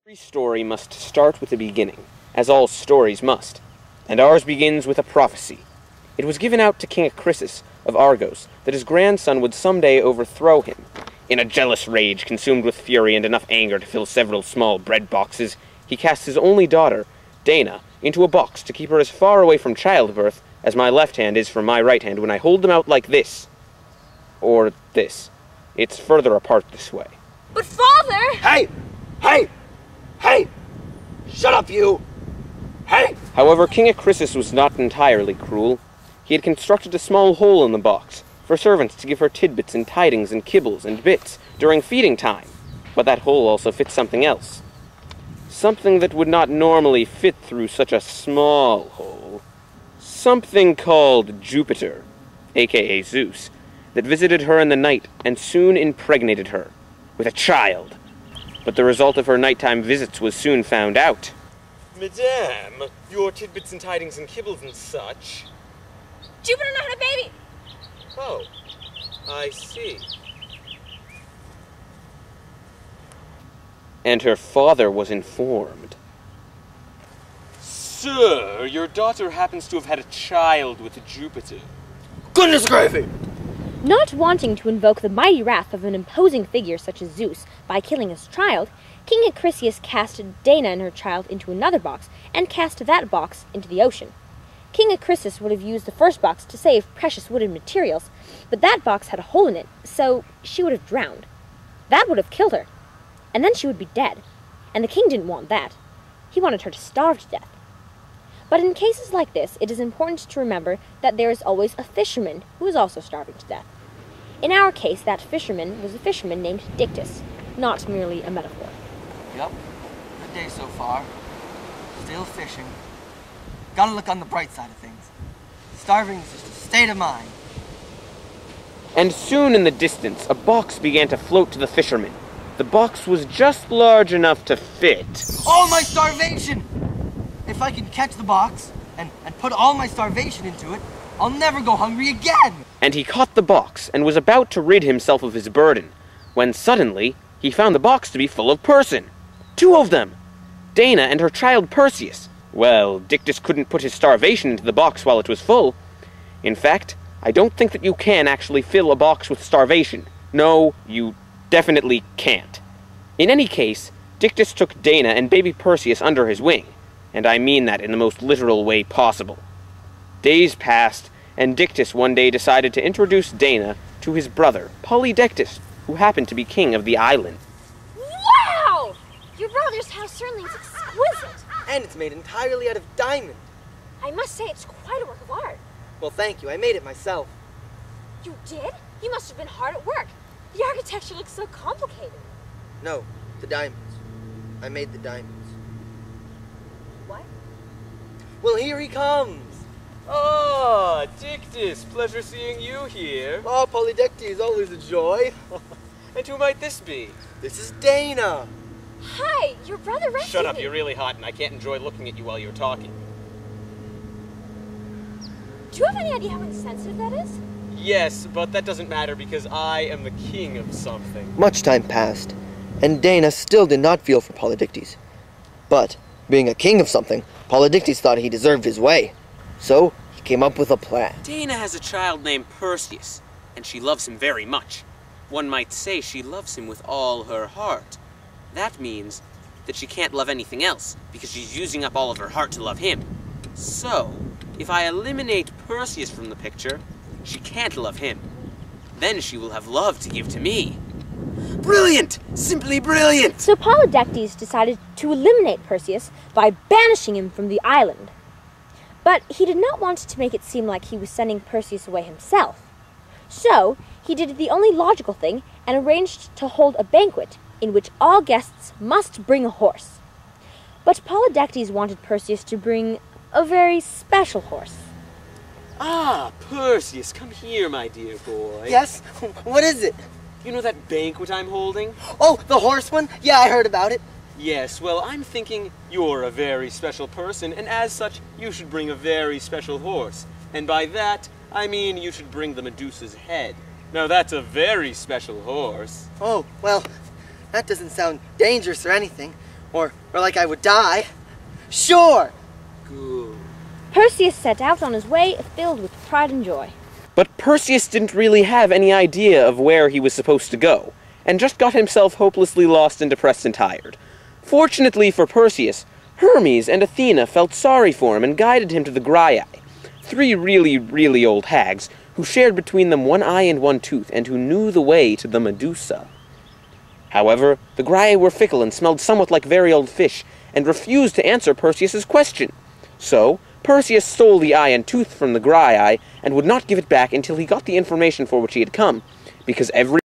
Every story must start with a beginning, as all stories must, and ours begins with a prophecy. It was given out to King Acrisius of Argos that his grandson would someday overthrow him. In a jealous rage, consumed with fury and enough anger to fill several small bread boxes, he cast his only daughter, Dana, into a box to keep her as far away from childbirth as my left hand is from my right hand when I hold them out like this. Or this. It's further apart this way. But father! Hey! Hey! Hey! Shut up, you! Hey! However, King Acrisius was not entirely cruel. He had constructed a small hole in the box for servants to give her tidbits and tidings and kibbles and bits during feeding time. But that hole also fit something else. Something that would not normally fit through such a small hole. Something called Jupiter, aka Zeus, that visited her in the night and soon impregnated her with a child. But the result of her nighttime visits was soon found out. Madame, your tidbits and tidings and kibbles and such. Jupiter not had a baby! Oh, I see. And her father was informed. Sir, your daughter happens to have had a child with Jupiter. Goodness gravy! Not wanting to invoke the mighty wrath of an imposing figure such as Zeus by killing his child, King Acrisius cast Dana and her child into another box and cast that box into the ocean. King Acrisius would have used the first box to save precious wooden materials, but that box had a hole in it, so she would have drowned. That would have killed her, and then she would be dead, and the king didn't want that. He wanted her to starve to death. But in cases like this, it is important to remember that there is always a fisherman who is also starving to death. In our case, that fisherman was a fisherman named Dictys, not merely a metaphor. Yep, good day so far. Still fishing. Gotta look on the bright side of things. Starving is just a state of mind. And soon in the distance, a box began to float to the fisherman. The box was just large enough to fit. All my starvation! If I can catch the box and put all my starvation into it, I'll never go hungry again! And he caught the box and was about to rid himself of his burden, when suddenly he found the box to be full of person. 2 of them! Dana and her child Perseus. Well, Dictys couldn't put his starvation into the box while it was full. In fact, I don't think that you can actually fill a box with starvation. No, you definitely can't. In any case, Dictys took Dana and baby Perseus under his wing, and I mean that in the most literal way possible. Days passed, and Dictys one day decided to introduce Dana to his brother, Polydectes, who happened to be king of the island. Wow! Your brother's house certainly is exquisite. And it's made entirely out of diamond. I must say it's quite a work of art. Well, thank you. I made it myself. You did? You must have been hard at work. The architecture looks so complicated. No, the diamonds. I made the diamonds. What? Well, here he comes. Ah, Dictys, pleasure seeing you here. Oh, Polydectes, always a joy. And who might this be? This is Dana. Hi, your brother rescued Shut up, me. you're really hot and I can't enjoy looking at you while you're talking. Do you have any idea how insensitive that is? Yes, but that doesn't matter because I am the king of something. Much time passed, and Dana still did not feel for Polydectes. But, being a king of something, Polydectes thought he deserved his way. So, he came up with a plan. Dana has a child named Perseus, and she loves him very much. One might say she loves him with all her heart. That means that she can't love anything else, because she's using up all of her heart to love him. So, if I eliminate Perseus from the picture, she can't love him. Then she will have love to give to me. Brilliant! Simply brilliant! So Polydectes decided to eliminate Perseus by banishing him from the island. But he did not want to make it seem like he was sending Perseus away himself. So, he did the only logical thing and arranged to hold a banquet in which all guests must bring a horse. But Polydectes wanted Perseus to bring a very special horse. Ah, Perseus, come here, my dear boy. Yes? What is it? You know that banquet I'm holding? Oh, the horse one? Yeah, I heard about it. Yes, well, I'm thinking you're a very special person, and as such, you should bring a very special horse. And by that, I mean you should bring the Medusa's head. Now that's a very special horse. Oh, well, that doesn't sound dangerous or anything. Or like I would die. Sure! Good. Perseus set out on his way, filled with pride and joy. But Perseus didn't really have any idea of where he was supposed to go, and just got himself hopelessly lost and depressed and tired. Fortunately for Perseus, Hermes and Athena felt sorry for him and guided him to the Graiai, 3 really, really old hags who shared between them 1 eye and 1 tooth, and who knew the way to the Medusa. However, the Graiai were fickle and smelled somewhat like very old fish, and refused to answer Perseus's question. So, Perseus stole the eye and tooth from the Graiai, and would not give it back until he got the information for which he had come, because every